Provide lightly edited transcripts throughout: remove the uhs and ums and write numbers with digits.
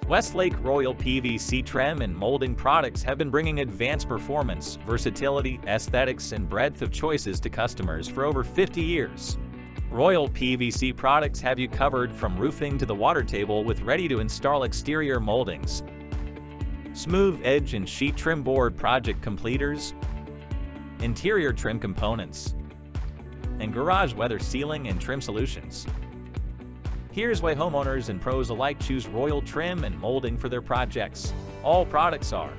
Westlake Royal PVC trim and molding products have been bringing advanced performance, versatility, aesthetics, and breadth of choices to customers for over 50 years. Royal PVC products have you covered from roofing to the water table with ready-to-install exterior moldings, smooth edge and sheet trim board project completers, interior trim components, and garage weather sealing and trim solutions. Here's why homeowners and pros alike choose Royal trim and molding for their projects. All products are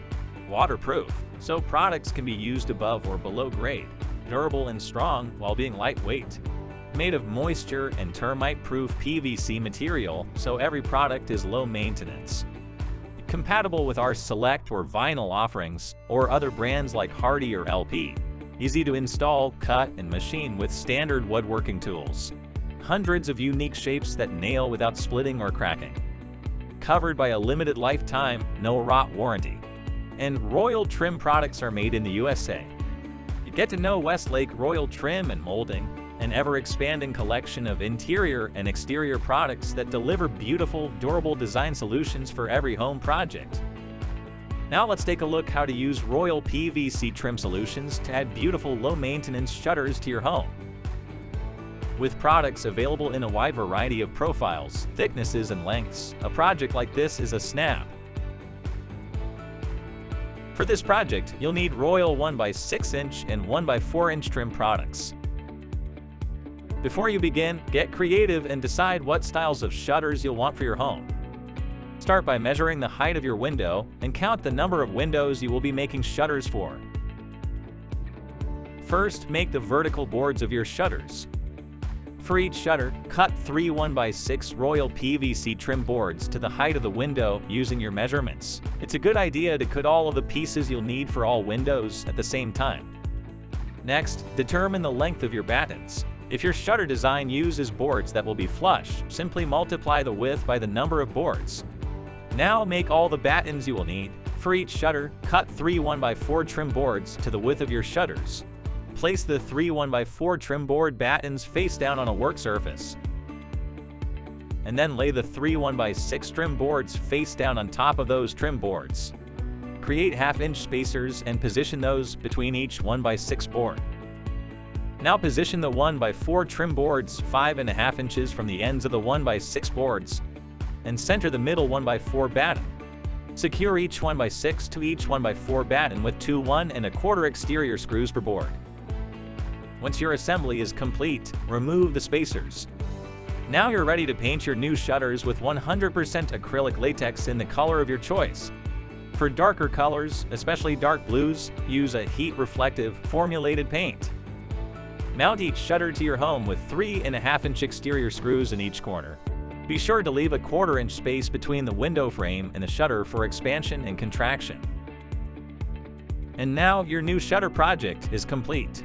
waterproof, so products can be used above or below grade, durable and strong while being lightweight. Made of moisture and termite-proof PVC material, so every product is low maintenance. Compatible with our select or vinyl offerings, or other brands like Hardy or LP. Easy to install, cut, and machine with standard woodworking tools. Hundreds of unique shapes that nail without splitting or cracking. Covered by a limited lifetime, no rot warranty. And Royal trim products are made in the USA. You get to know Westlake Royal trim and molding, an ever-expanding collection of interior and exterior products that deliver beautiful, durable design solutions for every home project. Now let's take a look how to use Royal PVC trim solutions to add beautiful low-maintenance shutters to your home. With products available in a wide variety of profiles, thicknesses, and lengths, a project like this is a snap. For this project, you'll need Royal 1x6" and 1x4" trim products. Before you begin, get creative and decide what styles of shutters you'll want for your home. Start by measuring the height of your window and count the number of windows you will be making shutters for. First, make the vertical boards of your shutters. For each shutter, cut 3 1x6 Royal PVC trim boards to the height of the window using your measurements. It's a good idea to cut all of the pieces you'll need for all windows at the same time. Next, determine the length of your battens. If your shutter design uses boards that will be flush, simply multiply the width by the number of boards. Now make all the battens you will need. For each shutter, cut 3 1x4 trim boards to the width of your shutters. Place the 3 1x4 trim board battens face down on a work surface. And then lay the 3 1x6 trim boards face down on top of those trim boards. Create half-inch spacers and position those between each 1x6 board. Now position the 1x4 trim boards 5.5 inches from the ends of the 1x6 boards and center the middle 1x4 batten. Secure each 1x6 to each 1x4 batten with 2 1¼ exterior screws per board. Once your assembly is complete, remove the spacers. Now you're ready to paint your new shutters with 100% acrylic latex in the color of your choice. For darker colors, especially dark blues, use a heat-reflective, formulated paint. Mount each shutter to your home with 3.5-inch exterior screws in each corner. Be sure to leave a 1/4-inch space between the window frame and the shutter for expansion and contraction. And now your new shutter project is complete.